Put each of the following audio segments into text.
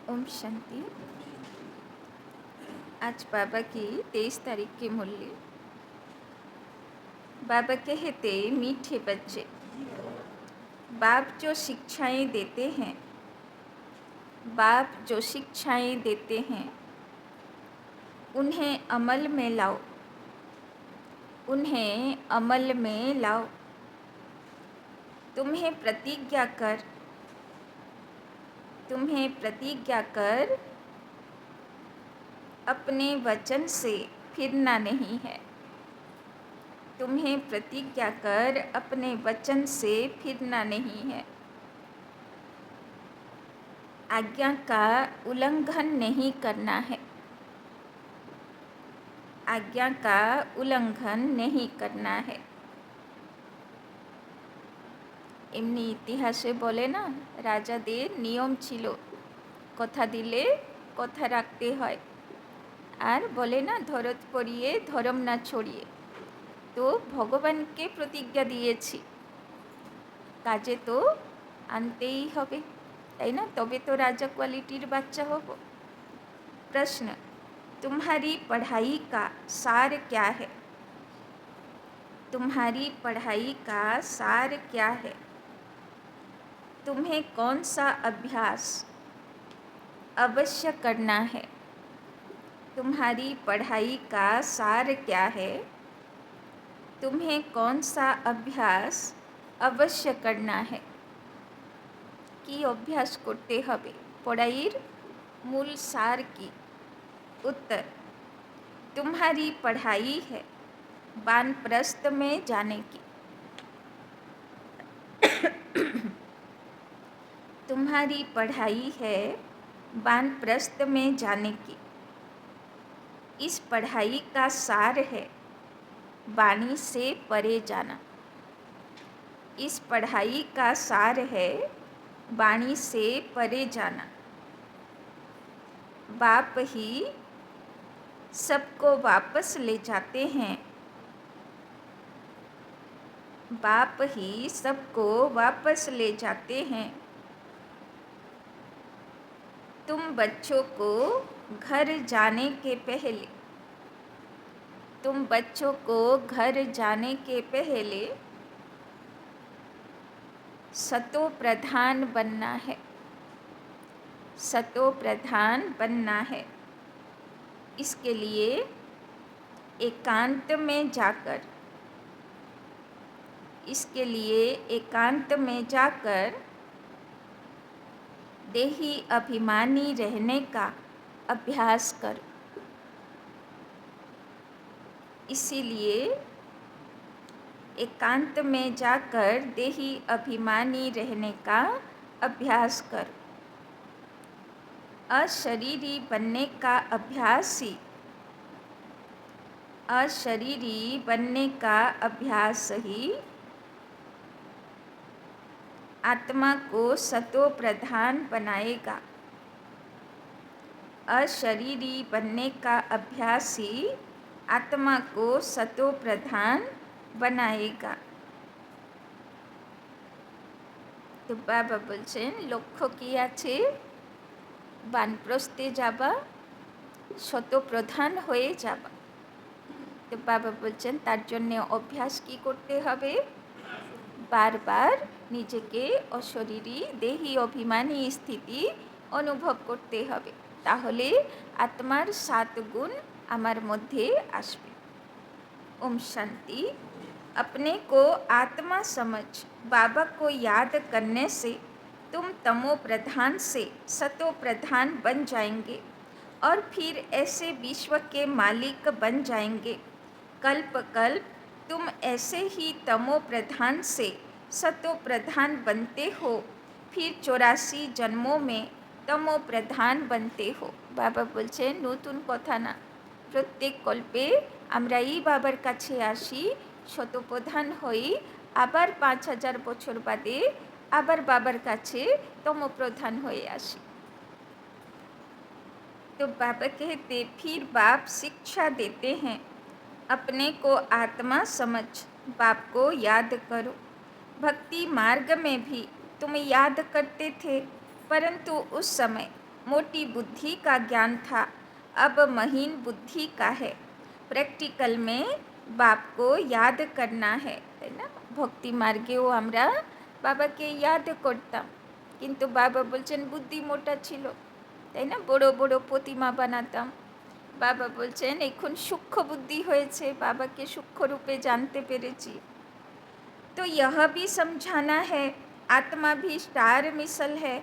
ओम शांति। आज बाबा की 23 तारीख की मुरली। बाबा कहते, मीठे बच्चे, बाप जो शिक्षाएं देते हैं, बाप जो शिक्षाएं देते हैं उन्हें अमल में लाओ, उन्हें अमल में लाओ। तुम्हें प्रतिज्ञा कर अपने वचन से फिरना नहीं है। तुम्हें प्रतिज्ञा कर अपने वचन से फिरना नहीं है। आज्ञा का उल्लंघन नहीं करना है। आज्ञा का उल्लंघन नहीं करना है। এমনি ইতিহাসে বলে না, রাজাদের নিয়ম ছিল কথা দিলে কথা রাখতে হয়, আর বলে না ধরত পড়িয়ে ধরম না ছড়িয়ে। তো ভগবানকে প্রতিজ্ঞা দিয়েছি, কাজে তো আনতেই হবে, তাই না? তবে তো রাজা কোয়ালিটির বাচ্চা হব। प्रश्न, तुम्हारी पढ़ाई का सार क्या है? तुम्हारी पढ़ाई का सार क्या है? तुम्हें कौन सा अभ्यास अवश्य करना है? तुम्हारी पढ़ाई का सार क्या है? तुम्हें कौन सा अभ्यास अवश्य करना है? কি অভ্যাস করতে হবে? পড়াইয়ের मूल सार की। उत्तर, तुम्हारी पढ़ाई है वानप्रस्थ में जाने की। तुम्हारी पढ़ाई है वानप्रस्थ में जाने की। इस पढ़ाई का सार है वाणी से परे जाना। इस पढ़ाई का सार है वाणी से परे जाना। बाप ही सबको वापस ले जाते हैं। बाप ही सबको वापस ले जाते हैं। तुम बच्चों को घर जाने के पहले, तुम बच्चों को घर जाने के पहले सतो प्रधान बनना है। सतो प्रधान बनना है। इसके लिए एकांत में जाकर, इसके लिए एकांत में जाकर देही अभिमानी रहने का अभ्यास करो। इसीलिए एकांत में जाकर देही अभिमानी रहने का अभ्यास करो। अशरीरी बनने का अभ्यास ही, अशरीरी बनने का अभ्यास ही आत्मा को सतो प्रधान बनाएगा। अशरीरी बनने का अभ्यास ही आत्मा को सतो प्रधान बनाएगा। तो बाबा बोलছেন, লক্ষ্য কি আছে? বানপ্রস্থে যাবা, শতপ্রধান হয়ে যাবা। তো বাবা বলছেন তার জন্য অভ্যাস কি করতে হবে? বারবার নিজেকে অশরীরী দেহি অভিমানী স্থিতি অনুভব করতে হবে, তাহলে আত্মার 7 গুণ আমার মধ্যে আসবে। ओम शांति। अपने को आत्मा समझ बाबा को याद करने से तुम तमो प्रधान से सतो प्रधान बन जाएंगे और फिर ऐसे विश्व के मालिक बन जाएंगे। कल्प कल्प तुम ऐसे ही तमो प्रधान से सतो प्रधान बनते हो, फिर 84 जन्मों में तमो प्रधान बनते हो। बाबा बोलছেন নতুন কথা না, প্রত্যেক কল্পে আমরাই বাবার কাছে আসি, শতপ্রধান হই, আবার 5000 বছর বাদে আবার বাবার কাছে তমপ্রধান হয়ে আসি। तो बाबा कहते, फिर बाप शिक्षा देते हैं, अपने को आत्मा समझ बाप को याद करो। भक्ति मार्ग में भी तुम याद करते थे, परंतु उस समय मोटी बुद्धि का ज्ञान था, अब महीन बुद्धि का है। प्रैक्टिकल में बाप को याद करना है, তাই না? ভক্তি মার্গেও আমরা বাবাকে ইয়াদ করতাম, কিন্তু বাবা বলছেন বুদ্ধি মোটা ছিল, তাই না? বড় বড় প্রতিমা বানাতাম। বাবা বলছেন এখন সূক্ষ্ম বুদ্ধি হয়েছে, বাবাকে সূক্ষ্ম রূপে জানতে পেরেছি। तो यह भी समझाना है, आत्मा भी स्टार मिसल है,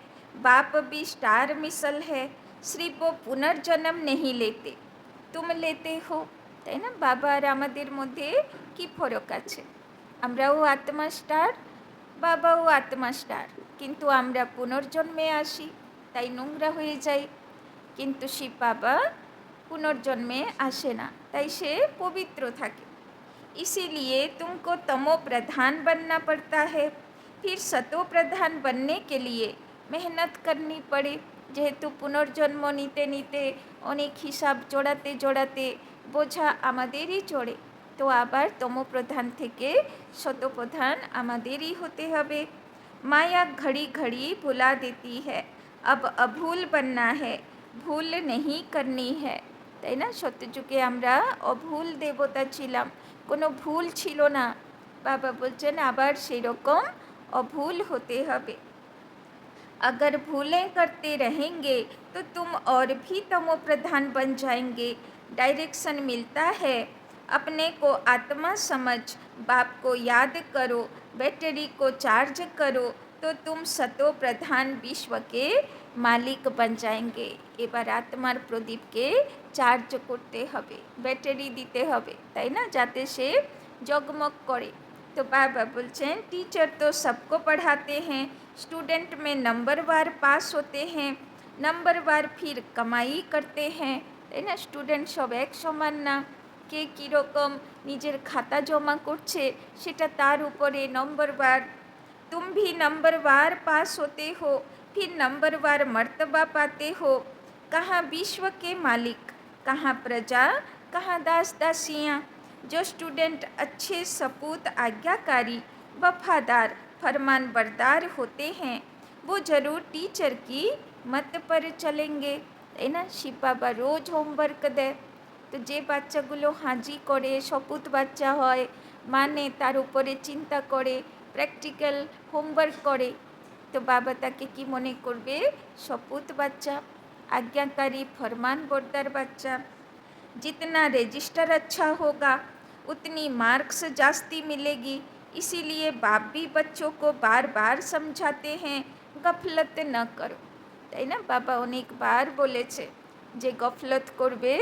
बाप भी स्टार मिसल है, सिर्फ वो पुनर्जन्म नहीं लेते, तुम लेते हो, তাই না? বাবা আর আমাদের মধ্যে কি ফরক আছে? আমরাও আত্মা স্টার, বাবাও আত্মা স্টার, কিন্তু আমরা পুনর্জন্মে আসি, তাই নোংরা হয়ে যাই। কিন্তু শিব বাবা পুনর্জন্মে আসে না, তাই সে পবিত্র থাকে। इसीलिए तुमको तमो प्रधान बनना पड़ता है, फिर सतो प्रधान बनने के लिए मेहनत करनी पड़े। যেহেতু পুনর্জন্ম নিতে নিতে অনেক হিসাব জোড়াতে জোড়াতে বোঝা আমাদেরই চড়ে, তো আবার তমোপ্রধান থেকে শতপ্রধান আমাদেরই হতে হবে। माया घड़ी घड़ी भुला देती है, अब अभूल बनना है, ভুল नहीं करनी है, তাই না? সত্যযুগে আমরা অভুল দেবতা ছিলাম, কোনো ভুল ছিল না। বাবা বলছেন আবার সেই রকম অভুল হতে হবে। अगर भूलें करते रहेंगे तो तुम और भी तमो प्रधान बन जाएंगे। डायरेक्शन मिलता है, अपने को आत्मा समझ, बाप को याद करो, बैटरी को चार्ज करो, तो तुम सतो प्रधान विश्व के मालिक बन जाएंगे। এবার আত্মার প্রদীপকে চার্জ করতে হবে, ব্যাটারি দিতে হবে, তাই না? যাতে সে জগমগ করে। तो बाबा बोलছেন टीचर तो सबको पढ़ाते हैं, स्टूडेंट में नंबरवार पास होते हैं, नंबरवार फिर कमाई करते हैं, তাই না? স্টুডেন্ট সব এক সমান না, কে কীরকম নিজের খাতা জমা করছে সেটা তার উপরে নম্বরবার। तुम भी नंबरवार पास होते हो, फिर नंबरवार मर्तबा पाते हो। कहाँ विश्व के मालिक, कहाँ प्रजा, कहाँ दास दासियाँ। जो स्टूडेंट अच्छे सपूत आज्ञाकारी वफादार फरमान बरदार होते हैं, वो ज़रूर टीचर की मत पर चलेंगे, তাই না? শিব বাবা রোজ হোমওয়ার্ক দেয়, তো যে বাচ্চাগুলো হাজি করে, সপুত বাচ্চা হয়, মানে তার উপরে চিন্তা করে, প্র্যাকটিক্যাল হোমওয়ার্ক করে, তো বাবা তাকে কি মনে করবে? সপুত বাচ্চা, आज्ञाकारी फरमान बरदार बच्चा। जितना रजिस्टर अच्छा होगा उतनी मार्क्स जास्ती मिलेगी, इसीलिए बाप भी बच्चों को बार बार समझाते हैं गफलत न करो, তাই না? বাবা অনেকবার বলেছে যে গফলত করবে,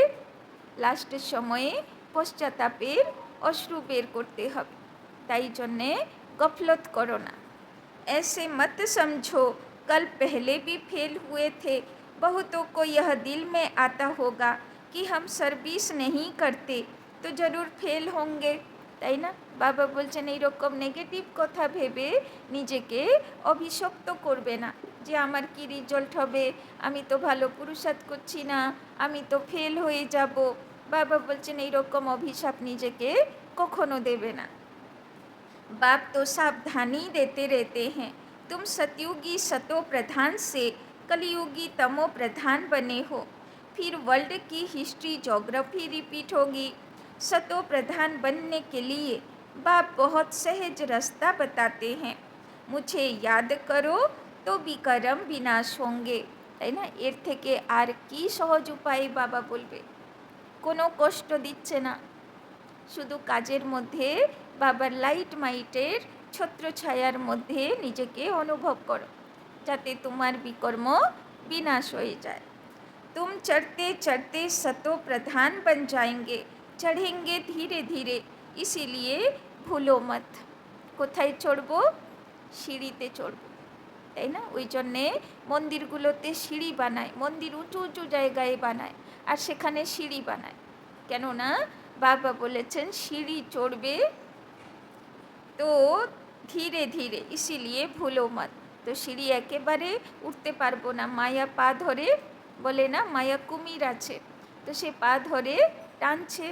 লাস্টের সময়ে পশ্চাতাপের অশ্রু বের করতে হবে, তাই জন্যে गफलत करो ना। ऐसे मत समझो कल पहले भी फेल हुए थे, बहुतों को यह दिल में आता होगा कि हम सर्विस नहीं करते तो ज़रूर फेल होंगे, তাই না? বাবা বলছেন এইরকম নেগেটিভ কথা ভেবে নিজেকে অভিশপ্ত করবে না যে আমার কি রেজাল্ট হবে, আমি তো ভালো পুরুষার্থ করছি না, আমি তো ফেল হয়ে যাব। বাবা বলছেন এইরকম অভিশাপ নিজেকে কখনো দেবে না। बाप तो सावधानी देते रहते हैं, तुम सतयुगी सतो प्रधान से कलयुगी तमो प्रधान बने हो, फिर वर्ल्ड की हिस्ट्री जोग्राफी रिपीट होगी। सतो प्रधान बनने के लिए बाप बहुत सहज रास्ता बताते हैं, मुझे याद करो तो विकर्म विनाश होंगे, তাই না? এর থেকে আর কি সহজ উপায় বাবা বলবে? কোনো কষ্ট দিচ্ছে না, শুধু কাজের মধ্যে বাবার লাইট মাইটের ছত্রছায়ার মধ্যে নিজেকে অনুভব করো, যাতে তোমার বিকর্ম বিনাশ হয়ে যায়। तुम चढ़ते चढ़ते सतो प्रधान बन जाएंगे, चढ़ेंगे धीरे धीरे, इसीलिए भूलो मत। কোথায় চড়বো? সিঁড়িতে চড়বো, তাই না? ওই জন্যে মন্দিরগুলোতে সিঁড়ি বানায়, মন্দির উঁচু উঁচু জায়গায় বানায় আর সেখানে সিঁড়ি বানায়, কেননা বাবা বলেছেন সিঁড়ি চড়বে তো ধীরে ধীরে, ইসিলিয়ে ভুলো মত। তো সিঁড়ি একেবারে উঠতে পারবো না, মায়া পা ধরে, বলে না মায়া কুমির আছে, তো সে পা ধরে টানছে।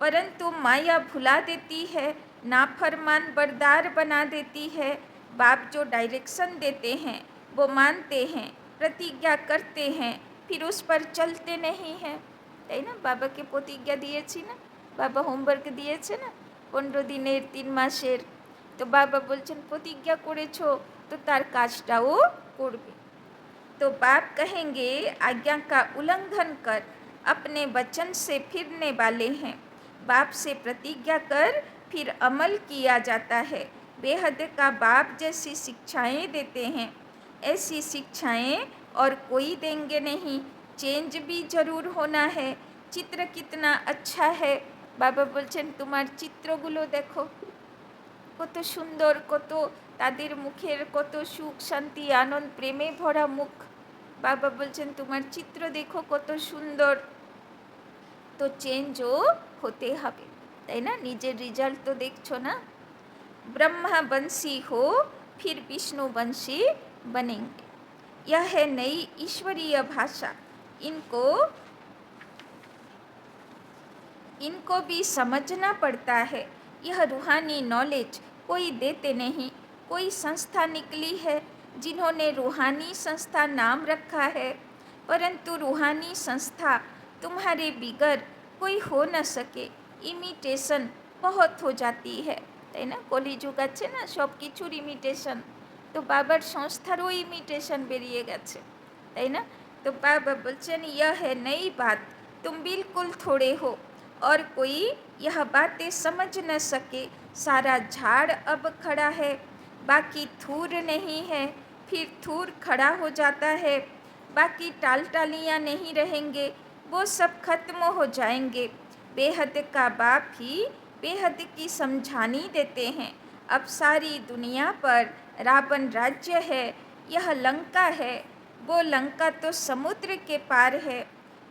परंतु माया भुला देती है, नाफरमान बरदार बना देती है। बाप जो डायरेक्शन देते हैं वो मानते हैं, प्रतिज्ञा करते हैं फिर उस पर चलते नहीं हैं, তাই না? বাবাকে প্রতিজ্ঞা দিয়েছি না, বাবা হোমওয়ার্ক দিয়েছে না 15 দিনের 3 মাসের, তো বাবা বলছেন প্রতিজ্ঞা করেছো তো তার কাজটাও করবে। तो बाप कहेंगे आज्ञा का उल्लंघन कर अपने वचन से फिरने वाले हैं। बाप से प्रतिज्ञा कर फिर अमल किया जाता है। बेहद का बाप जैसी शिक्षाएं देते हैं ऐसी शिक्षाएं और कोई देंगे नहीं। चेंज भी जरूर होना है। चित्र कितना अच्छा है। बाबा बोलছেন তোমার চিত্রগুলো দেখো কত সুন্দর, কত তাদের মুখের কত সুখ শান্তি আনন্দ প্রেমে ভরা মুখ। বাবা বলছেন তোমার চিত্র দেখো কত সুন্দর, তো চেঞ্জও হতে হবে, তাই না? নিজের রেজাল্ট তো দেখছো না। ब्रह्मा बंसी हो फिर विष्णु बंसी बनेंगे, यह है नई ईश्वरीय भाषा। इनको भी समझना पड़ता है। यह रूहानी नॉलेज कोई देते नहीं। कोई संस्था निकली है जिन्होंने रूहानी संस्था नाम रखा है, परंतु रूहानी संस्था तुम्हारे बिगर कोई हो न सके। इमिटेशन बहुत हो जाती है, তাই না? কলিযুগ আছে না, সব কিছুর ইমিটেশন, তো বাবার সংস্থারও ইমিটেশন বেরিয়ে গেছে, তাই না? तो बाबा बोलचन यह है नई बात, तुम बिल्कुल थोड़े हो और कोई यह बातें समझ न सके। सारा झाड़ अब खड़ा है, बाकी थूर नहीं है, फिर थूर खड़ा हो जाता है। बाकी टाल टालियाँ नहीं रहेंगे, वो सब खत्म हो जाएंगे। बेहद का बाप ही बेहद की समझानी देते हैं। अब सारी दुनिया पर रावण राज्य है, यह लंका है। वो लंका तो समुद्र के पार है।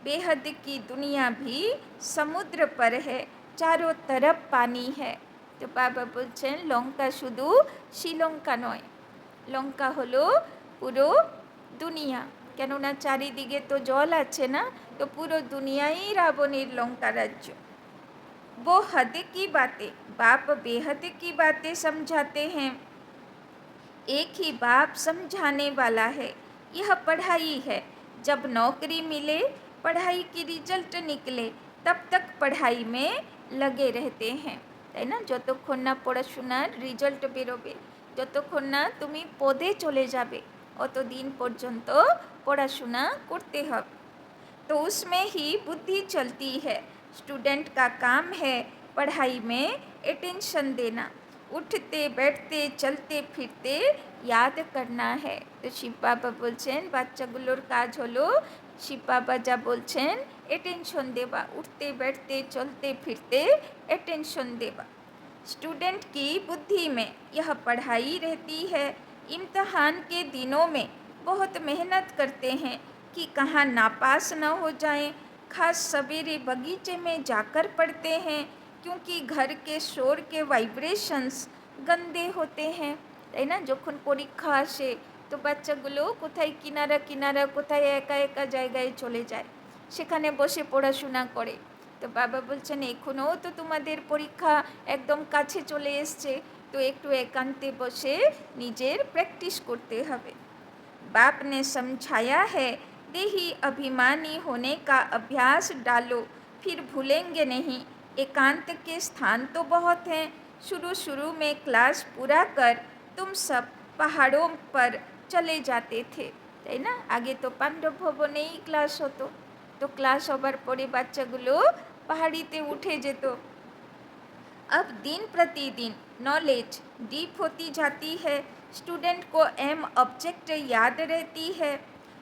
बेहद की दुनिया भी समुद्र पर है, चारों तरफ पानी है। तो बाबा बोलছেন লঙ্কা শুধু শ্রীলঙ্কা নয়, লঙ্কা হলো পুরো দুনিয়া, কেননা চারিদিকে তো জল আছে না, তো পুরো দুনিয়াই রাবণের লঙ্কা রাজ্য। वो हद की बातें, बाप बेहद की बातें समझाते हैं। एक ही बाप समझाने वाला है। यह पढ़ाई है। जब नौकरी मिले, पढ़ाई की रिजल्ट निकले, तब तक पढ़ाई में लगे रहते हैं, তাই না? যতক্ষণ না পড়াশোনার রেজাল্ট বেরোবে, যতক্ষণ না তুমি পদে চলে যাবে, অতদিন পর্যন্ত পড়াশোনা করতে হবে। तो उसमें ही बुद्धि चलती है। स्टूडेंट का काम है पढ़ाई में अटेंशन देना, उठते बैठते चलते फिरते याद करना है। तो শিব বাবা বলছেন বাচ্চাগুলোর কাজ হলো, শিব বাবা যা বলছেন अटेंशन देवा, उठते बैठते चलते फिरते अटेंशन देवा। स्टूडेंट की बुद्धि में यह पढ़ाई रहती है। इम्तहान के दिनों में बहुत मेहनत करते हैं कि कहाँ नापास न हो जाएं। खास सवेरे बगीचे में जाकर पढ़ते हैं, क्योंकि घर के शोर के वाइब्रेशंस गंदे होते हैं, তাই না? যখন পরীক্ষা আসে তো বাচ্চাগুলো কোথায় কিনারা কিনারা, কোথায় একা একা জায়গায় চলে যায়, সেখানে বসে পড়াশোনা করে। তো বাবা বলছেন এখনও তো তোমাদের পরীক্ষা একদম কাছে চলে এসছে, তো একটু একান্তে বসে নিজের প্র্যাকটিস করতে হবে। बाप ने समझाया है देही अभिमानी होने का अभ्यास डालो, फिर भूलेंगे नहीं। एकांत के स्थान तो बहुत हैं। शुरू शुरू में क्लास पूरा कर तुम सब पहाड़ों पर चले जाते थे, তাই না? আগে তো পাণ্ডব ভবনেই ক্লাস হতো, তো ক্লাস হবার পরে বাচ্চাগুলো পাহাড়িতে উঠে যেত। अब दिन प्रतिदिन नॉलेज डीप होती जाती है। स्टूडेंट को एम ऑब्जेक्ट याद रहती है।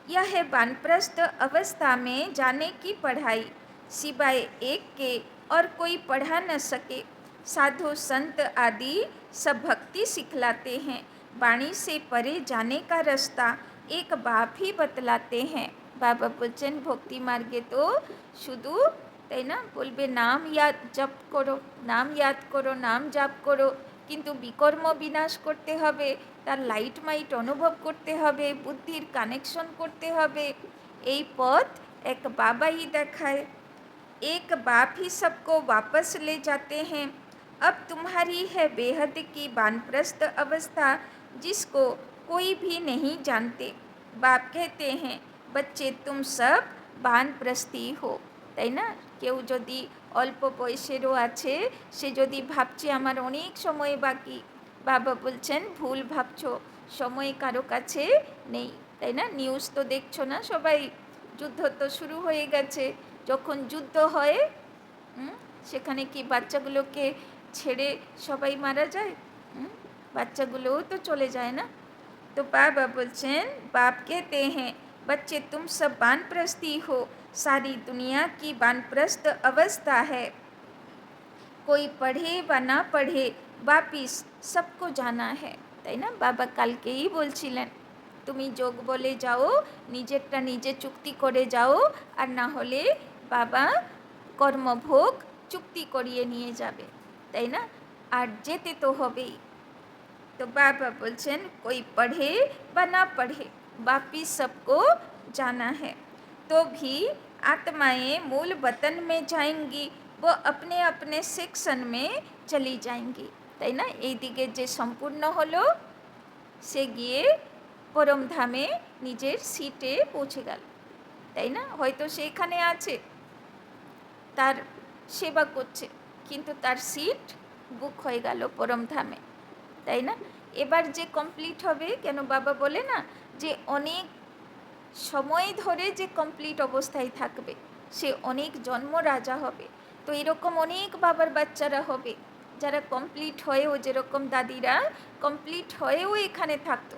यह है वानप्रस्थ अवस्था में जाने की पढ़ाई, सिवाय एक के और कोई पढ़ा न सके। साधु संत आदि सब भक्ति सिखलाते हैं। वाणी से परे जाने का रास्ता एक बाप ही बतलाते हैं। बाबा बोलছেন भक्ति मार्गे तो शुधु, তাই না, বলবে নাম ইয়াদ জপ করো, নাম ইয়াদ করো, নাম জাপ করো, কিন্তু বিকর্ম বিনাশ করতে হবে, তার লাইট মাইট অনুভব করতে হবে, বুদ্ধির কানেকশন করতে হবে। এই পথ এক বাবাই দেখায়। एक बाप ही सबको वापस ले जाते हैं। अब तुम्हारी है बेहद की वानप्रस्थ अवस्था, जिसको कोई भी नहीं जानते। बाप कहते हैं बच्चे तुम सब বানপ্রস্থী হো, তাই না? কেউ যদি অল্প বয়সেরও আছে, সে যদি ভাবছে আমার অনেক সময় বাকি, বাবা বলছেন ভুল ভাবছো, সময় কারো কাছে নেই, তাই না? নিউজ তো দেখছো না সবাই, যুদ্ধ তো শুরু হয়ে গেছে। যখন যুদ্ধ হয় সেখানে কি বাচ্চাগুলোকে ছেড়ে সবাই মারা যায়? বাচ্চাগুলোও তো চলে যায় না। तो बाबा बोलছেন बाप कहते हैं बच्चे तुम सब वानप्रस्थी हो, सारी दुनिया की वानप्रस्थ अवस्था है, कोई पढ़े বা না পড়ে वापिस सबको जाना है, তাই না? বাবা কালকেই বলছিলেন তুমি যোগ বলে যাও, নিজেরটা নিজে চুক্তি করে যাও, আর না হলে বাবা কর্মভোগ চুক্তি করিয়ে নিয়ে যাবে, তাই না? আর যেতে তো হবেই। तो बाबा बोलছেন कोई पढ़े व ना पढ़े वापिस सबको जाना है, तो भी आत्माएं मूल वतन में जाएंगी, वो अपने अपने सेक्शन में चली जाएंगी, তাই না? এই দিকে যে সম্পূর্ণ হলো সে গিয়ে পরমধামে নিজের সিটে পৌঁছে গেল, তাই না? হয়তো সে এখানে আছে, তার সেবা করছে, কিন্তু তার সিট বুক হয়ে গেল পরমধামে, তাই না? এবার যে কমপ্লিট হবে, কেন বাবা বলে না যে অনেক সময় ধরে যে কমপ্লিট অবস্থায় থাকবে সে অনেক জন্ম রাজা হবে। তো এরকম অনেক বাবার বাচ্চারা হবে যারা কমপ্লিট হয়েও, যেরকম দাদিরা কমপ্লিট হয়েও এখানে থাকতো,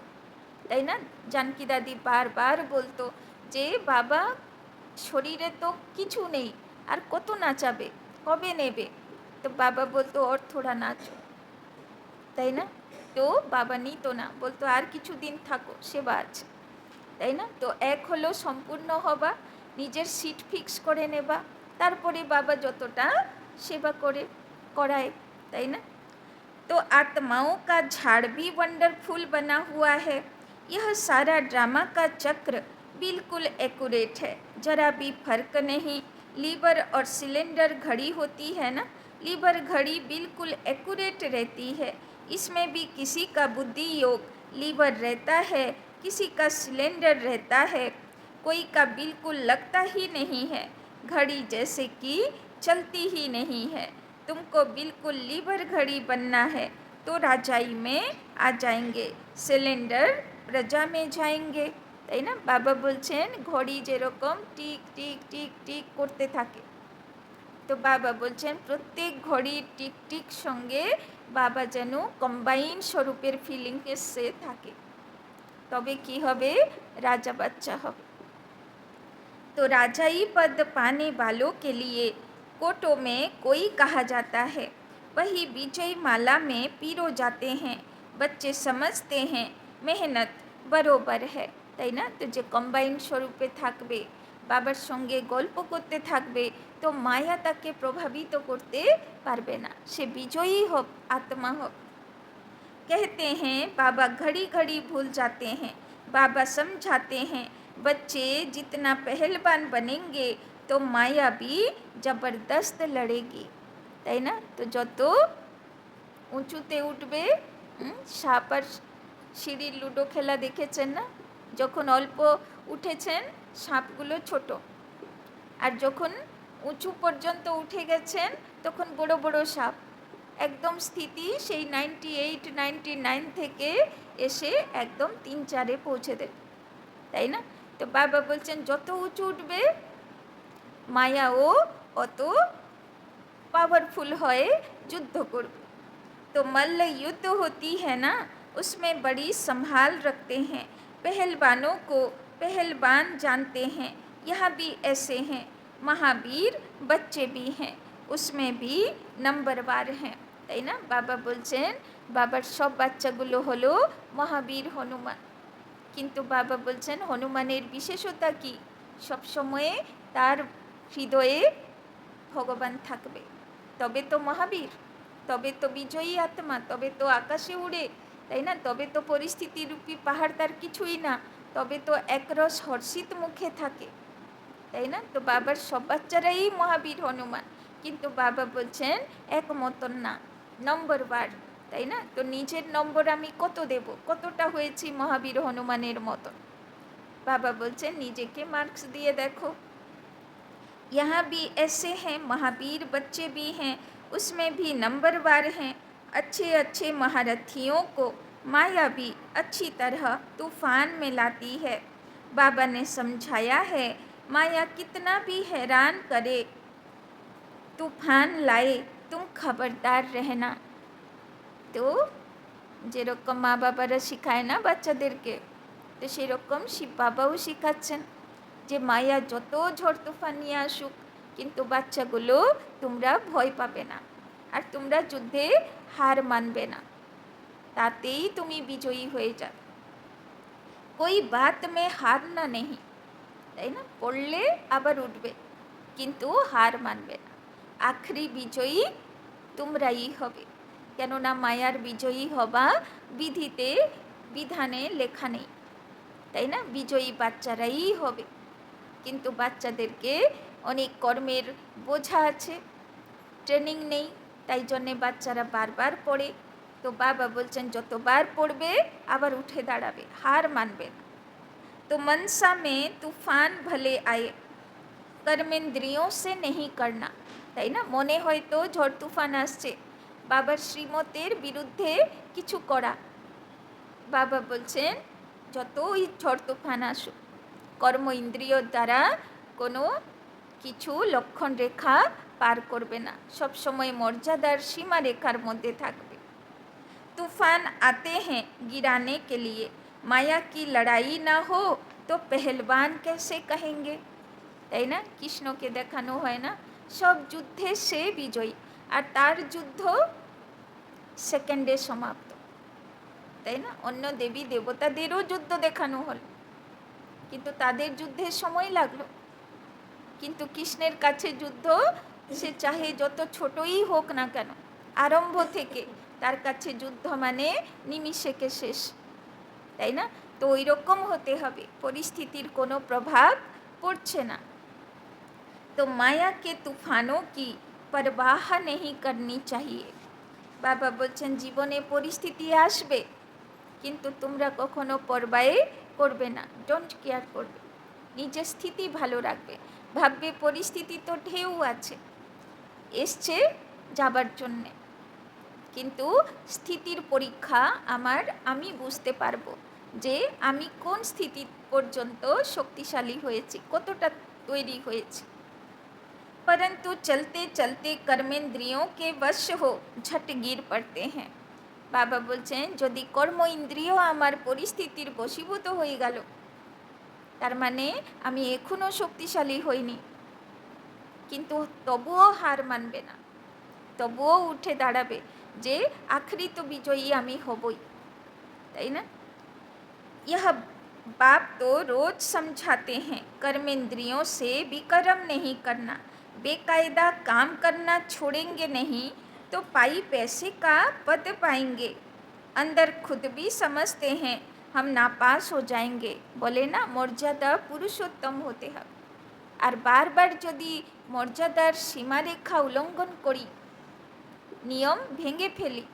তাই না? জানকি দাদি বারবার বলতো যে বাবা শরীরে তো কিছু নেই, আর কত নাচাবে, কবে নেবে? তো বাবা বলতো ওর থোড়া নাচো, তাই না? তো বাবা নিত না, বলতো আর কিছু দিন থাকো, সেবা আছে, তাই না? তো এক হলো সম্পূর্ণ হবা, নিজের সিট ফিক্স করে নেবা, তারপরে বাবা যতটা সেবা করায়, তাই না? तो आत्माओं का झाड़ भी वंडरफुल बना हुआ है, यह सारा ड्रामा का चक्र बिल्कुल एक्यूरेट है, जरा भी फर्क नहीं। लीवर और सिलेंडर घड़ी होती है ना, लीवर घड़ी बिल्कुल एक्यूरेट रहती है, इसमें भी किसी का बुद्धि योग लीवर रहता है, किसी का सिलेंडर रहता है, कोई का बिल्कुल लगता ही नहीं है, घड़ी जैसे कि चलती ही नहीं है। तुमको बिल्कुल लीवर घड़ी बनना है तो राजाई में आ जाएंगे, सिलेंडर प्रजा में जाएंगे, তাই না? বাবা বলছেন ঘড়ি যেরকম টিক টিক টিক টিক করতে থাকে, তো বাবা বলছেন প্রত্যেক ঘড়ির টিক টিক সঙ্গে বাবা যেন কম্বাইন স্বরূপের ফিলিংসে থাকে, তবে কি হবে? রাজা বাচ্চা হবে। तो राजाई पद पाने वालों के लिए कोटों में कोई कहा जाता है, वही विजय माला में पिरो जाते हैं, बच्चे समझते हैं मेहनत बरोबर है, তাই না? তো যে কম্বাইন স্বরূপে থাকবে, বাবার সঙ্গে গল্প করতে থাকবে, তো মায়া তাকে প্রভাবিত করতে পারবে না, সে বিজয়ী হোক, আত্মা হোক। कहते हैं बाबा घड़ी घड़ी भूल जाते हैं, बाबा समझाते हैं बच्चे जितना पहलवान बनेंगे तो माया भी जबरदस्त लड़ेगी, তাই না? তো যত উঁচুতে উঠবে, সাপ আর সিঁড়ির লুডো খেলা দেখেছেন না? যখন অল্প উঠেছেন সাপগুলো ছোট, আর যখন উঁচু পর্যন্ত উঠে গেছেন তখন বড় বড় সাপ, একদম স্থিতি সেই 98 99 থেকে এসে একদম 3-4-এ পৌঁছে দেবে, তাই না? তো বাবা বলছেন যত উঁচু উঠবে মায়াও অত पावरफुल হয়ে যুদ্ধ করবে। तो मल्ल युद्ध होती है ना, उसमें बड़ी संभाल रखते हैं, पहलवानों को पहलवान जानते हैं, यहाँ भी ऐसे हैं, महावीर बच्चे भी हैं, उसमें भी नंबरवार हैं, তাই না? বাবা বলছেন বাবার সব বাচ্চাগুলো হলো মহাবীর হনুমান, কিন্তু বাবা বলছেন হনুমানের বিশেষতা কি? সবসময়ে তার হৃদয়ে ভগবান থাকবে, তবে তো মহাবীর, তবে তো বিজয়ী আত্মা, তবে তো আকাশে উড়ে, তাই না? তবে তো পরিস্থিতিরূপী পাহাড় তার কিছুই না, তবে তো একরস হর্ষিত মুখে থাকে, তাই না? তো বাবার সব বাচ্চারাই মহাবীর হনুমান, কিন্তু বাবা বলছেন এক মতন না, নম্বরবার, তাই না? তো নিজের নম্বর আমি কত দেব, কতটা হয়েছি মহাবীর হনুমানের মতন? बाबा बोलছেন নিজেকে मार्क्स दिए देखो। यहाँ भी ऐसे हैं, महावीर बच्चे भी हैं, उसमें भी नंबरवार हैं। अच्छे अच्छे महारथियों को माया भी अच्छी तरह तूफान में लाती है। बाबा ने समझाया है, माया कितना भी हैरान करे, तूफान लाए, तुम खबरदार रहना। तो যেরকম মা বাবারা শেখায় না বাচ্চাদেরকে, তো সেরকম শিব বাবাও শেখাচ্ছেন যে মায়া যত ঝড় তুফান নিয়ে আসুক, কিন্তু বাচ্চাগুলো তোমরা ভয় পাবে না, আর তোমরা যুদ্ধে হার মানবে না, তাতেই তুমি বিজয়ী হয়ে যাবে। कोई बात में हारना नहीं, তাই না? পড়লে আবার উঠবে, কিন্তু হার মানবে না। আখরি বিজয়ী তোমরাই হবে, কেননা মায়ার বিজয়ী হবা বিধিতে বিধানে লেখা নেই, তাই না? বিজয়ী বাচ্চারাই হবে, কিন্তু বাচ্চাদেরকে অনেক কর্মের বোঝা আছে, ট্রেনিং নেই, তাই জন্যে বাচ্চারা বারবার পড়ে। তো বাবা বলছেন যতবার পড়বে আবার উঠে দাঁড়াবে, হার মানবে না। তো मनसा में तूफान भले आए, कर्मेंद्रियों से नहीं करना, তাই না? মনে হয়তো ঝড় তুফান আসছে, বাবার শ্রীমতের বিরুদ্ধে কিছু করা। বাবা বলছেন যতই ঝড় তুফান আসুক, কর্ম ইন্দ্রিয় দ্বারা কোনো কিছু লক্ষণ রেখা পার করবে না, সব সময় মর্যাদার সীমা রেখার মধ্যে থাকবে। तूफान आते हैं गिराने के लिए, माया की लड़ाई ना हो तो पहलवान कैसे कहेंगे, তাই না? কৃষ্ণকে দেখানো হয় না সব যুদ্ধে সে বিজয়ী, আর তার যুদ্ধ সেকেন্ডে সমাপ্ত, তাই না? অন্য দেবী দেবতাদেরও যুদ্ধ দেখানো হল, কিন্তু তাদের যুদ্ধের সময় লাগলো, কিন্তু কৃষ্ণের কাছে যুদ্ধ সে চাহে যত ছোটই হোক না কেন, আরম্ভ থেকে তার কাছে যুদ্ধ মানে নিমিষেকে শেষ, তাই না? তো ওই রকম হতে হবে, পরিস্থিতির কোনো প্রভাব পড়ছে না। তো মায়া কে তুফানো কি পরবাহ নেই করনি চাহিয়ে। বাবা বলছেন জীবনে পরিস্থিতি আসবে, কিন্তু তোমরা কখনো পরবায়ে করবে না, ডোন্ট কেয়ার করবে, নিজের স্থিতি ভালো রাখবে, ভাববে পরিস্থিতি তো ঢেউ আছে, এসছে যাবার জন্যে, কিন্তু স্থিতির পরীক্ষা আমি বুঝতে পারবো যে আমি কোন স্থিতি পর্যন্ত শক্তিশালী হয়েছি, কতটা তৈরি হয়েছি। परंतु चलते चलते कर्मेंद्रियों के वश हो झट गिर पड़ते हैं। বাবা বলছেন যদি কর্ম ইন্দ্রিয় আমার পরিস্থিতির বশীভূত হয়ে গেল, তার মানে আমি এখনও শক্তিশালী হইনি, কিন্তু তবুও হার মানবে না, তবুও উঠে দাঁড়াবে যে আখরি তো বিজয়ী আমি হবই, তাই না? यह बाप तो रोज समझाते हैं, कर्मेंद्रियों से भी कर्म नहीं करना, बेकायदा काम करना छोड़ेंगे नहीं तो पाई पैसे का पद पाएंगे, अंदर खुद भी समझते हैं हम नापास हो जाएंगे। बोले ना मर्यादा पुरुषोत्तम होते हैं, আর বারবার যদি মর্যাদার সীমারেখা উল্লঙ্ঘন করি, নিয়ম ভেঙে ফেলি,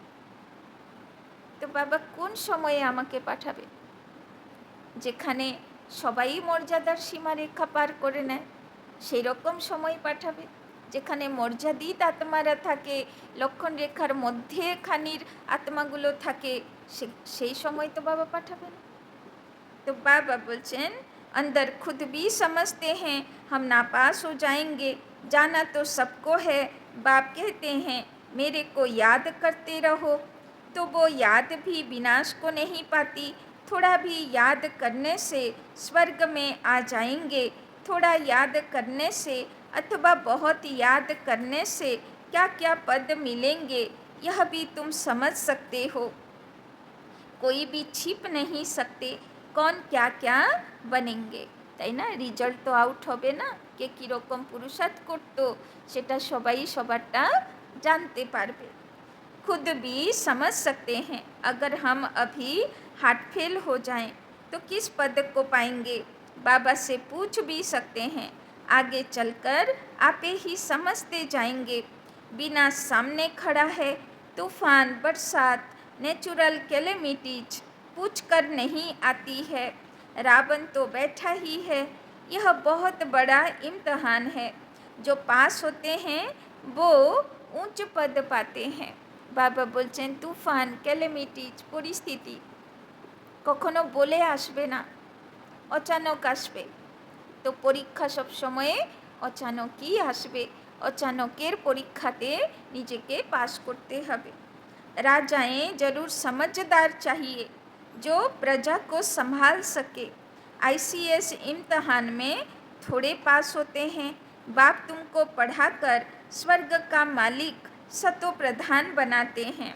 তো বাবা কোন সময়ে আমাকে পাঠাবে? যেখানে সবাই মর্যাদার সীমারেখা পার করে নেয় সেই রকম সময় পাঠাবে, যেখানে মর্যাদিত আত্মারা থাকে, লক্ষণ রেখার মধ্যে খানির আত্মাগুলো থাকে, সেই সময় তো বাবা পাঠাবে না। তো বাবা বলছেন अंदर खुद भी समझते हैं हम नापास हो जाएंगे, जाना तो सबको है। बाप कहते हैं मेरे को याद करते रहो, तो वो याद भी विनाश को नहीं पाती, थोड़ा भी याद करने से स्वर्ग में आ जाएंगे, थोड़ा याद करने से अथवा बहुत याद करने से क्या क्या पद मिलेंगे यह भी तुम समझ सकते हो। कोई भी छिप नहीं सकते कौन क्या क्या बनेंगे, তাই না? রিজাল্ট তো আউট হবে না, কে কীরকম পুরুষার্থ করতো সেটা সবাই সবারটা जानते पारबे। खुद भी समझ सकते हैं अगर हम अभी हार्ट फेल हो जाएं तो किस पद को पाएंगे, बाबा से पूछ भी सकते हैं, आगे चलकर आप ही समझते जाएंगे। बिना सामने खड़ा है तूफान बरसात नेचुरल कैलेमिटीज पूछ कर नहीं आती है, रावण तो बैठा ही है। यह बहुत बड़ा इम्तहान है। जो पास होते हैं वो उच्च पद पाते हैं। बाबा बोलছেন তুফান ক্যালামিটিজ পরিস্থিতি কখনো বলে আসবে না, অচানক আসবে। তো পরীক্ষা সব সময়ে অচানকই আসবে। অচানকের পরীক্ষাতে নিজেকে পাस করতে হবে। राजाएं जरूर समझदार चाहिए जो प्रजा को संभाल सके। आईसीएस इम्तहान में थोड़े पास होते हैं। बाप तुमको पढ़ाकर स्वर्ग का मालिक सतो प्रधान बनाते हैं।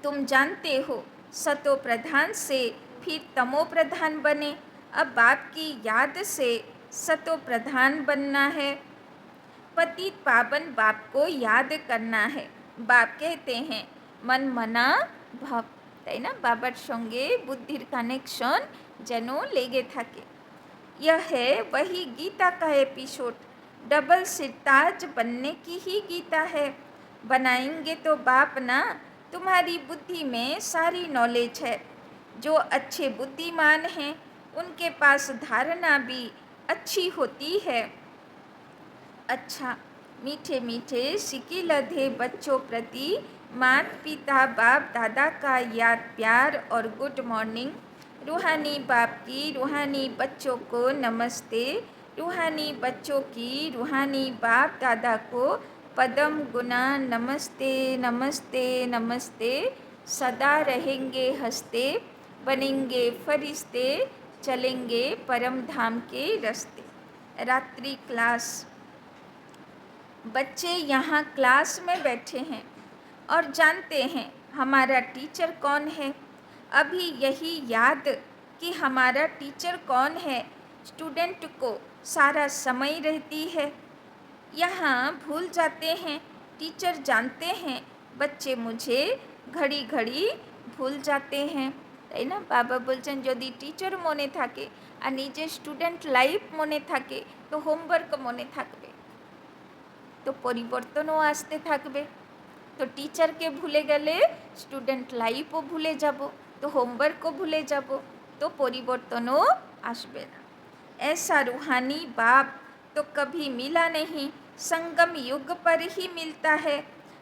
तुम जानते हो सतो प्रधान से फिर तमो प्रधान बने। अब बाप की याद से सतो प्रधान बनना है। पतित पावन बाप को याद करना है। बाप कहते हैं मन मना भाव, তাই না? বাবার সঙ্গে বুদ্ধির কানেকশন যেন লেগে থাকে। यह है वही गीता का एपिसोड। डबल सिरताज बनने की ही गीता है। बनाएंगे तो बाप ना, तुम्हारी बुद्धि में सारी नॉलेज है। जो अच्छे बुद्धिमान हैं उनके पास धारणा भी अच्छी होती है। अच्छा, मीठे मीठे सिकी लधे बच्चों प्रति माता पिता बाप दादा का याद प्यार और गुड मॉर्निंग। रूहानी बाप की रूहानी बच्चों को नमस्ते। रूहानी बच्चों की रूहानी बाप दादा को पदम गुना नमस्ते नमस्ते नमस्ते। सदा रहेंगे हंसते, बनेंगे फरिश्ते, चलेंगे परम धाम के रास्ते। रात्रि क्लास। बच्चे यहाँ क्लास में बैठे हैं और जानते हैं हमारा टीचर कौन है। अभी यही याद कि हमारा टीचर कौन है स्टूडेंट को सारा समय रहती है। यहाँ भूल जाते हैं, टीचर जानते हैं, बच्चे मुझे घड़ी घड़ी भूल जाते हैं। তাই না? বাবা বলছেন যদি টিচার মনে থাকে আর নিজের স্টুডেন্ট লাইফ মনে থাকে তো হোমওয়ার্ক মনে থাকবে, তো পরিবর্তনও আসতে থাকবে। তো টিচারকে ভুলে গেলে স্টুডেন্ট লাইফও ভুলে যাব, তো হোমওয়ার্কও ভুলে যাব, তো পরিবর্তনও আসবে না। ऐसा रूहानी बाप तो कभी मिला नहीं, संगम युग पर ही मिलता है।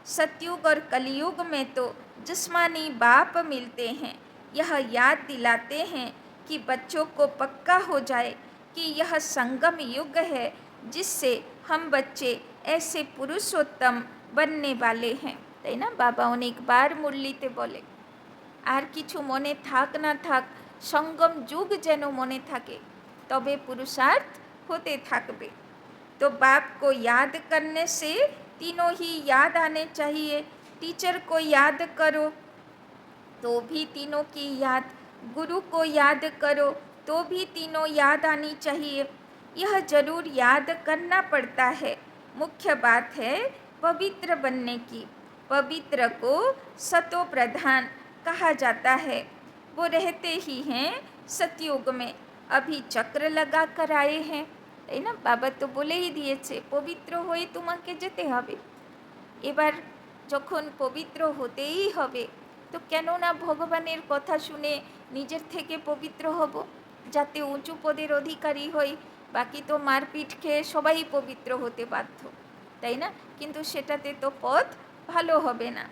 सतयुग और कलयुग में तो जिस्मानी बाप मिलते हैं। यह याद दिलाते हैं कि बच्चों को पक्का हो जाए कि यह संगम युग है जिससे हम बच्चे ऐसे पुरुषोत्तम बनने वाले हैं। তাই না? বাবা অনেকবার মুরলিতে বলে আর কিছু মনে থাক না থাক, সঙ্গম যুগ যেন মনে থাকে, তবে पुरुषार्थ होते থাকবে। तो बाप को याद करने से तीनों ही याद आने चाहिए। टीचर को याद करो तो भी तीनों की याद, गुरु को याद करो तो भी तीनों याद आनी चाहिए। यह जरूर याद करना पड़ता है। मुख्य बात है पवित्र बनने की। पवित्र को सतो प्रधान कहा जाता है। वो रहते ही हैं सतयुग में। अभी चक्र लगा कर आए हैं। তাই না? বাবা তো বলেই দিয়েছে পবিত্র হয়ে তোমাকে যেতে হবে। এবার যখন পবিত্র হতেই হবে তো কেন না ভগবানের কথা শুনে নিজের থেকে পবিত্র হব, যাতে উঁচু পদের অধিকারী হই। বাকি তো মারপিট খেয়ে সবাই পবিত্র হতে বাধ্য, তাই না? কিন্তু সেটাতে তো পথ ভালো হবে না।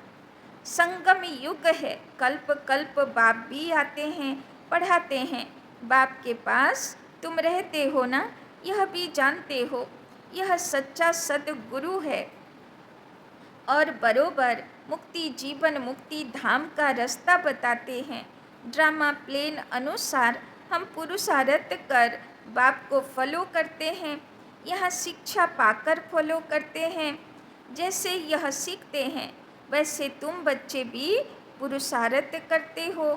संगम युग है, कल्प कल्प बाप भी आते हैं, पढ़ाते हैं। बाप के पास तुम रहते हो ना, यह भी जानते हो। यह सच्चा सद्गुरु है और बरोबर मुक्ति जीवन मुक्ति धाम का रास्ता बताते हैं। ड्रामा प्लेन अनुसार हम पुरुषार्थ कर बाप को फॉलो करते हैं। यह शिक्षा पाकर फॉलो करते हैं। जैसे यह सीखते हैं वैसे तुम बच्चे भी पुरुषार्थ करते हो।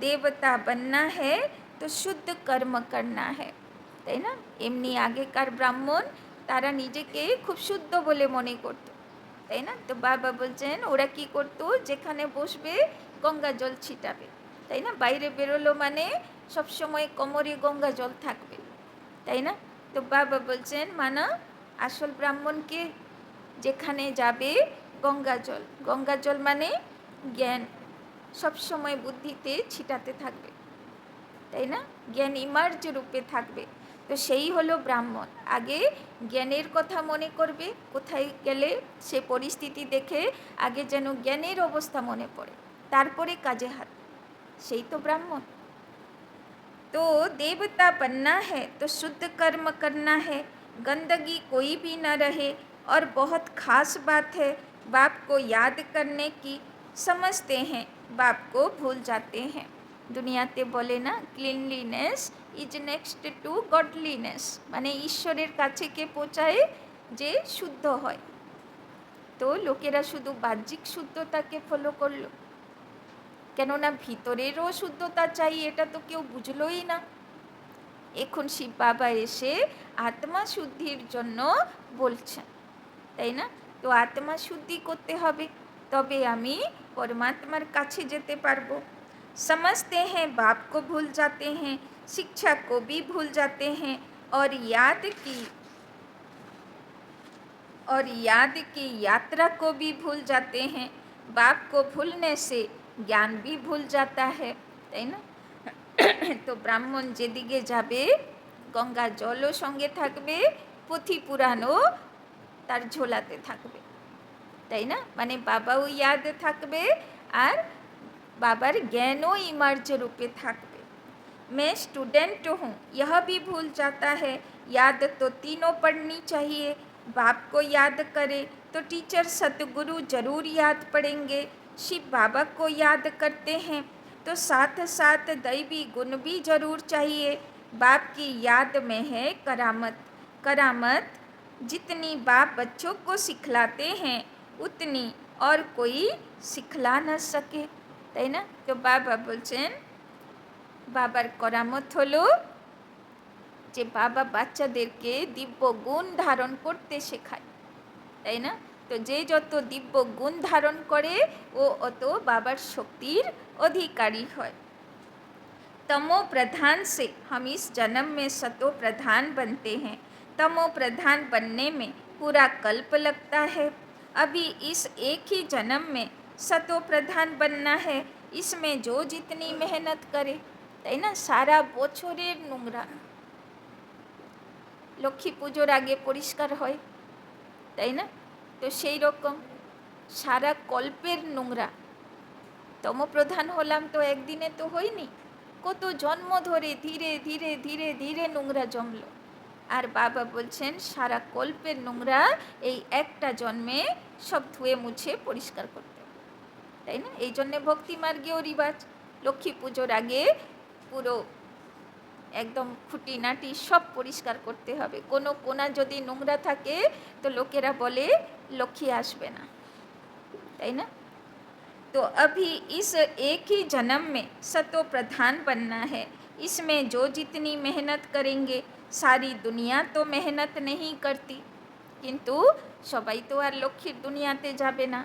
देवता बनना है तो शुद्ध कर्म करना है। তাই না? এমনি আগেকার ব্রাহ্মণ তারা নিজেকে খুব শুদ্ধ বলে মনে করত, তাই না? তো বাবা বলছেন ওরা কি করতো, যেখানে বসবে গঙ্গা জল ছিটাবে, তাই না? বাইরে বেরোলো মানে সবসময় কোমরে গঙ্গা জল থাকবে, তাই না? তো বাবা বলছেন মানা আসল ব্রাহ্মণকে যেখানে যাবে গঙ্গা জল, গঙ্গা জল মানে জ্ঞান সবসময় বুদ্ধিতে ছিটাতে থাকবে, তাই না? জ্ঞান ইমার্জ রূপে থাকবে। তো সেই হলো ব্রাহ্মণ। আগে জ্ঞানের কথা মনে করবে, কোথায় গেলে সে পরিস্থিতি দেখে আগে যেন জ্ঞানের অবস্থা মনে পড়ে, তারপরে কাজে হাত, সেই তো ব্রাহ্মণ। तो देवता बनना है तो शुद्ध कर्म करना है, गंदगी कोई भी न रहे। और बहुत खास बात है बाप को याद करने की। समझते हैं बाप को भूल जाते हैं। দুনিয়াতে বলে না cleanliness is next to godliness, মানে ঈশ্বরের কাছে কে পৌঁছায় যে শুদ্ধ হয়। তো লোকেরা শুধু বাহ্যিক শুদ্ধতাকে ফলো করলো, কেননা ভিতরেরও শুদ্ধতা চাই, এটা তো কেউ বুঝলোই না। এখন শিব বাবা এসে আত্মা শুদ্ধির জন্য বলছেন, তাই না? তো আত্মা শুদ্ধি করতে হবে, তবে আমি পরমাত্মার কাছে যেতে পারবো। समझते हैं बाप को भूल जाते हैं, शिक्षा को भी भूल जाते हैं, और याद की यात्रा को भी भूल जाते हैं। बाप को भूलने से ज्ञान भी भूल जाता है, তাই না? তো ব্রাহ্মণ যেদিকে যাবে গঙ্গা জলও সঙ্গে থাকবে, পুঁথি পুরাণও তার ঝোলাতে থাকবে, তাই না? মানে বাবাও ইয়াদ থাকবে আর बाबर ज्ञानो इमर्ज रूपे थाकबे। मैं स्टूडेंट हूँ यह भी भूल जाता है। याद तो तीनों पढ़नी चाहिए। बाप को याद करे तो टीचर सतगुरु जरूर याद पड़ेंगे। शिव बाबा को याद करते हैं तो साथ साथ दैवी गुण भी जरूर चाहिए। बाप की याद में है करामत। करामत जितनी बाप बच्चों को सिखलाते हैं उतनी और कोई सिखला न सके, তাই না? তো বাবা বলছেন বাবার করামত হলো যে বাবা বাচ্চাদেরকে দিব্য গুণ ধারণ করতে শেখায়, তাই না? তো যে যত দিব্য গুণ ধারণ করে ও অত বাবার শক্তির অধিকারী হয়। तमो प्रधान से हम इस जन्म में सतो प्रधान बनते हैं। तमो प्रधान बनने में पूरा कल्प लगता है। अभी इस एक ही जन्म में सतो प्रधान बनना है। इसमें जो जितनी मेहनत करे, তাই না? সারা বছরের নোংরা লক্ষ্মী পুজোর আগে পরিষ্কার হয়, তাই না? তো সেই রকম সারা কল্পের নোংরা, তমপ্রধান হলাম তো একদিনে তো হয়নি, কত জন্ম ধরে ধীরে ধীরে ধীরে ধীরে নোংরা জমলো। আর বাবা বলছেন সারা কল্পের নোংরা এই একটা জন্মে সব ধুয়ে মুছে পরিষ্কার করতে, তাই না? এই জন্যে ভক্তি মার্গেও রিবাজ লক্ষ্মী পুজোর আগে পুরো একদম খুঁটিনাটি সব পরিষ্কার করতে হবে। কোনো কোনা যদি নোংরা থাকে তো লোকেরা বলে লক্ষ্মী আসবে না, তাই না? तो अभी इस एक ही जन्म में सतो प्रधान बनना है। इसमें जो जितनी मेहनत करेंगे, सारी दुनिया तो मेहनत नहीं करती, किंतु सबाई तो और लक्ष्मीर दुनियाते जाबे ना,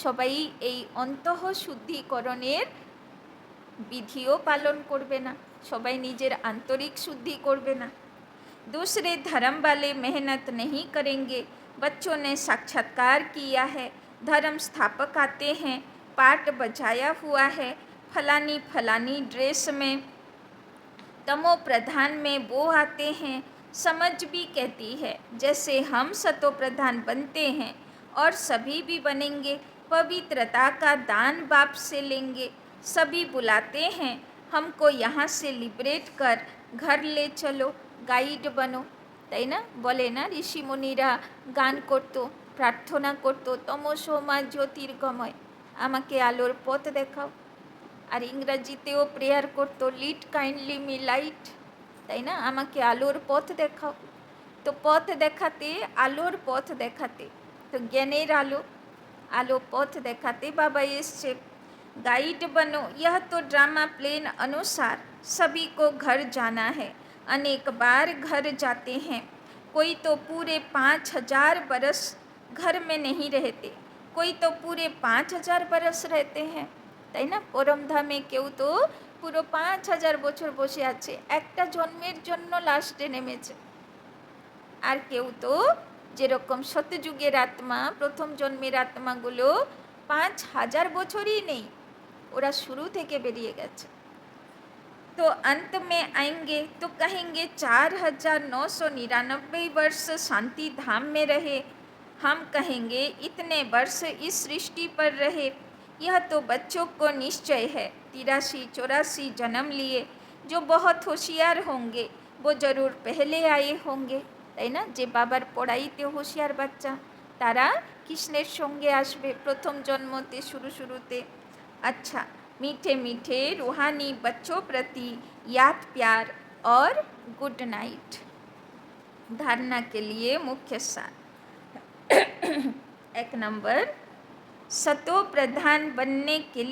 सबाई এই অন্তঃ শুদ্ধিকরণের বিধিও পালন করবে না, সবাই নিজের আন্তরিক শুদ্ধি করবে না। दूसरे धर्म वाले मेहनत नहीं करेंगे। बच्चों ने साक्षात्कार किया है, धर्म स्थापक आते हैं, पाठ बजाया हुआ है फलानी फलानी ड्रेस में। तमो प्रधान में वो आते हैं, समझ भी कहती है जैसे हम सतो प्रधान बनते हैं और सभी भी बनेंगे। पवित्रता का दान बाप से लेंगे। सभी बुलाते हैं हमको यहाँ से लिबरेट कर घर ले चलो, গাইড বানো, তাই না? বলে না ঋষি মুনিরা গান করতো, প্রার্থনা করতো, তমসোমা জ্যোতির্গময়, আমাকে আলোর পথ দেখাও। আর ইংরাজিতেও প্রেয়ার করতো লিড কাইন্ডলি মি লাইট, তাই না? আমাকে আলোর পথ দেখাও। তো পথ দেখাতে, আলোর পথ দেখাতে, তো জ্ঞানের আলো, আলো পথ দেখাতে বাবা এসছে। गाइड बनो, यह तो ड्रामा प्लेन अनुसार सभी को घर जाना है। अनेक बार घर जाते हैं। कोई तो पूरे 5000 बरस घर में नहीं रहते, कोई तो पूरे 5000 बरस रहते हैं, তাই না? পরমধামে কেউ তো পুরো 5000 বছর বসে আছে, একটা জন্মের জন্য লাস্টে নেমেছে। আর কেউ তো যেরকম সত্যযুগের আত্মা, প্রথম জন্মের আত্মাগুলো 5000 বছরই নেই, ওরা শুরু থেকে বেরিয়ে গেছে। तो अंत में आएंगे तो कहेंगे 4999 वर्ष शांति धाम में रहे। हम कहेंगे इतने वर्ष इस सृष्टि पर रहे। यह तो बच्चों को निश्चय है, 83-84 जन्म लिए। जो बहुत होशियार होंगे वो जरूर पहले आए होंगे, তাই না? যে বাবার পড়াইতে হুঁশিয়ার বাচ্চা তারা কৃষ্ণের সঙ্গে আসবে প্রথম জন্মতে শুরুতে। अच्छा, मीठे मीठे रूहानी बच्चों प्रति याद प्यार और गुड नाइट। धारणा के लिए मुख्य सार। 1 नंबर, सतो प्रधान बनने के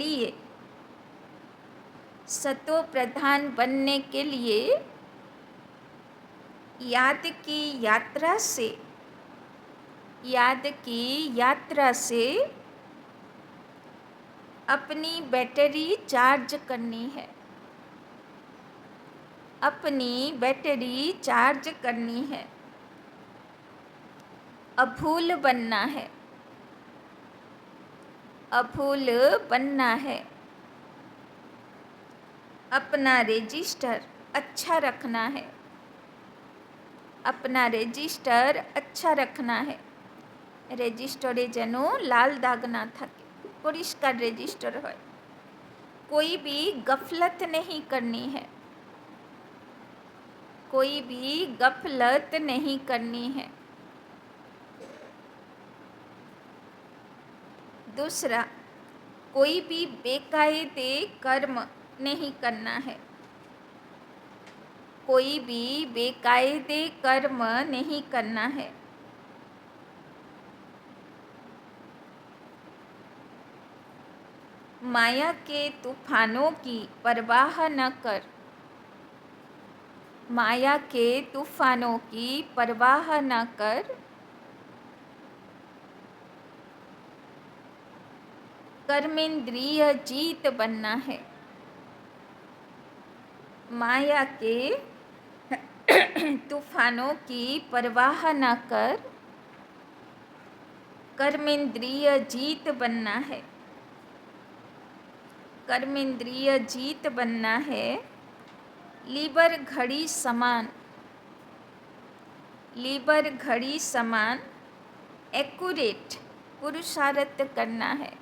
लिए याद की यात्रा से अपनी बैटरी चार्ज करनी है। अभूल बनना है। अपना रजिस्टर अच्छा रखना है। रजिस्टरे जेनो लाल दाग ना थाके, परिष्कार रजिस्टर है। कोई भी गफलत नहीं करनी है। दूसरा, कोई भी बेकायदे कर्म नहीं करना है। माया के तूफानों की परवाह न कर कर्मेंद्रिय जीत बनना है। माया के तूफानों की परवाह न कर कर्मेंद्रिय जीत बनना है। लीवर घड़ी समान एक्यूरेट पुरुषार्थ करना है।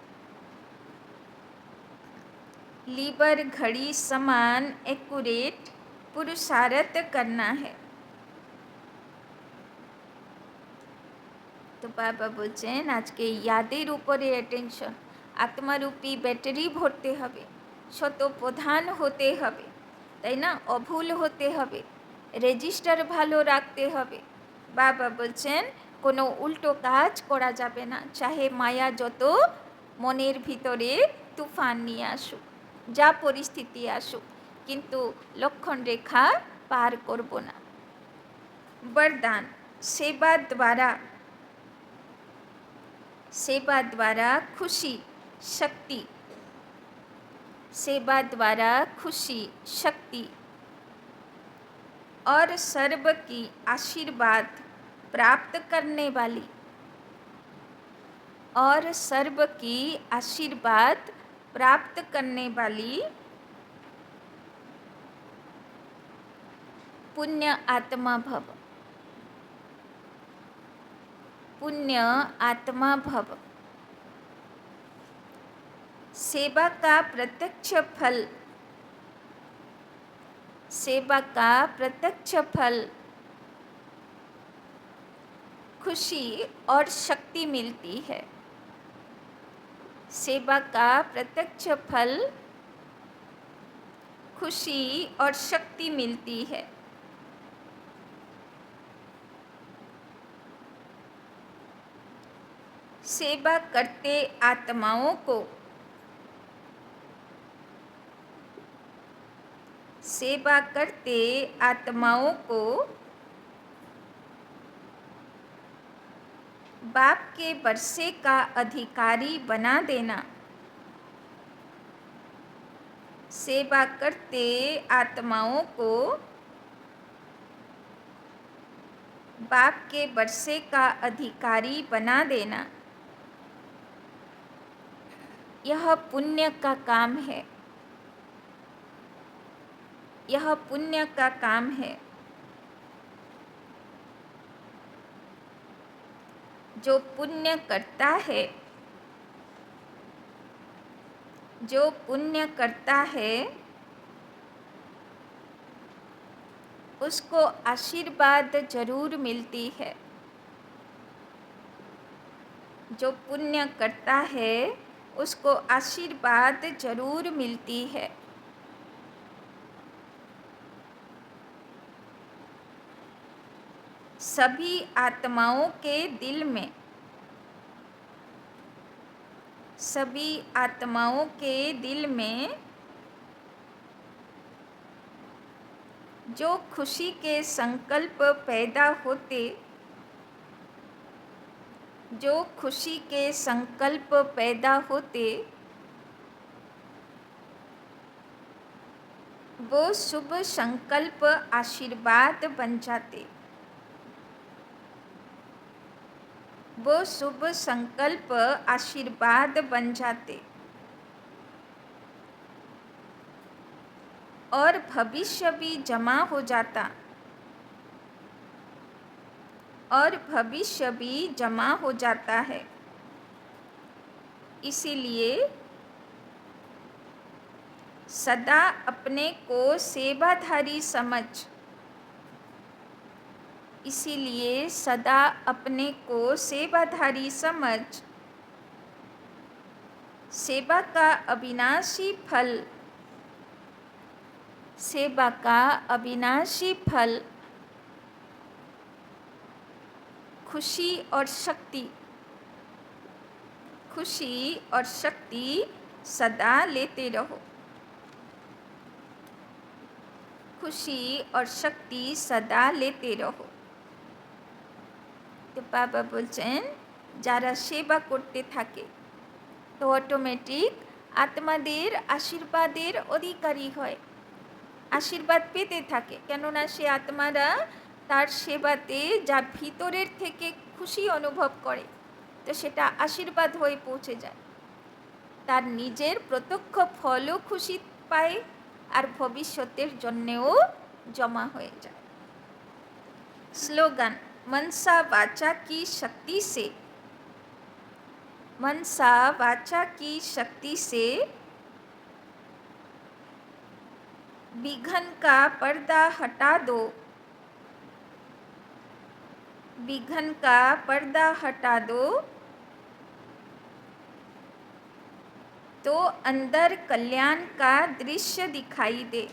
लीवर घड़ी समान एक्यूरेट पुरुषार्थ करना है। तो बाबा बोलছেন আজকে यादेर উপরে অ্যাটেনশন। आत्मारूपी बैटरी भरते हबे, शत प्रधान होते हबे, ताई ना? अभूल होते हबे, रेजिस्टार भालो राखते हबे। बाबा बोलছেন कोनो उल्टो काज करा जाबे ना, चाहे माया जतो मनेर भितरे तुफान निये आसुक, जा परिस्थिति आसुक, किन्तु लक्षण रेखा पार करब ना। वरदान, सेवा द्वारा खुशी शक्ति और सर्व की आशीर्वाद प्राप्त करने वाली पुण्य आत्मा भव। सेवा का प्रत्यक्ष फल खुशी और शक्ति मिलती है। सेवा का प्रत्यक्ष फल खुशी और शक्ति मिलती है। सेवा करते आत्माओं को बाप के वर्षे का अधिकारी बना देना। सेवा करते आत्माओं को बाप के वर्षे का अधिकारी बना देना, यह पुण्य का काम है। यह पुण्य का काम है। जो पुण्य करता है, जो पुण्य करता है उसको आशीर्वाद जरूर मिलती है। जो पुण्य करता है उसको आशीर्वाद जरूर मिलती है। सभी आत्माओं के दिल में, सभी आत्माओं के दिल में जो खुशी के संकल्प पैदा होते, जो खुशी के संकल्प पैदा होते, वो शुभ संकल्प आशीर्वाद बन जाते। वो शुभ संकल्प आशीर्वाद बन जाते और भविष्य भी जमा हो जाता, और भविष्य भी जमा हो जाता है। इसीलिए सदा अपने को सेवाधारी समझ, इसीलिए सदा अपने को सेवाधारी समझ सेवा का अविनाशी फल, सेवा का अविनाशी फल खुशी और शक्ति, खुशी और शक्ति सदा लेते रहो। खुशी और शक्ति सदा लेते रहो। তো বাবা বলছেন যারা সেবা করতে থাকে তো অটোমেটিক আত্মাদের আশীর্বাদের অধিকারী হয়, আশীর্বাদ পেতে থাকে। কেননা সে আত্মারা তার সেবাতে যা ভিতরের থেকে খুশি অনুভব করে তো সেটা আশীর্বাদ হয়ে পৌঁছে যায়। তার নিজের প্রত্যক্ষ ফলও খুশি পায় আর ভবিষ্যতের জন্যেও জমা হয়ে যায়। স্লোগান मनसा वाचा की शक्ति से, मनसा वाचा की शक्ति से विघ्न का पर्दा हटा दो, विघ्न का पर्दा हटा दो तो अंदर कल्याण का दृश्य दिखाई दे,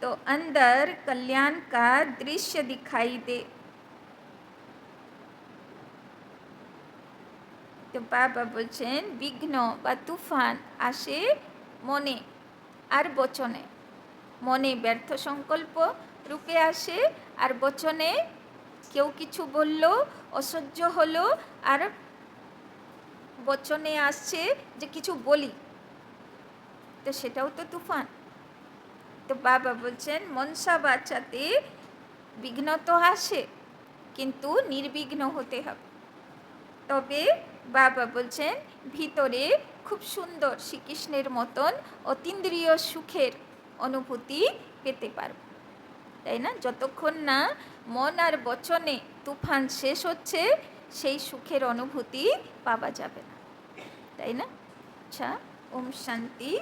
तो अंदर कल्याण का दृश्य दिखाई दे। तो बाबा बोलছেন বিঘ্ন বা তুফান আসে মনে আর বচনে। মনে ব্যর্থ সংকল্প রূপে আসে আর বচনে কেউ কিছু বলল, অসহ্য হলো আর বচনে আসছে যে কিছু বলি, তো সেটাও তো তুফান। তো বাবা বলছেন মনসা বাঁচাতে বিঘ্ন তো আসে কিন্তু নির্বিঘ্ন হতে হবে। তবে বাবা বলছেন ভিতরে খুব সুন্দর শ্রীকৃষ্ণের মতন অতীন্দ্রিয় সুখের অনুভূতি পেতে পারবে, তাই না? যতক্ষণ না মন আর বচনে তুফান শেষ হচ্ছে সেই সুখের অনুভূতি পাওয়া যাবে না, তাই না? আচ্ছা, ওম শান্তি।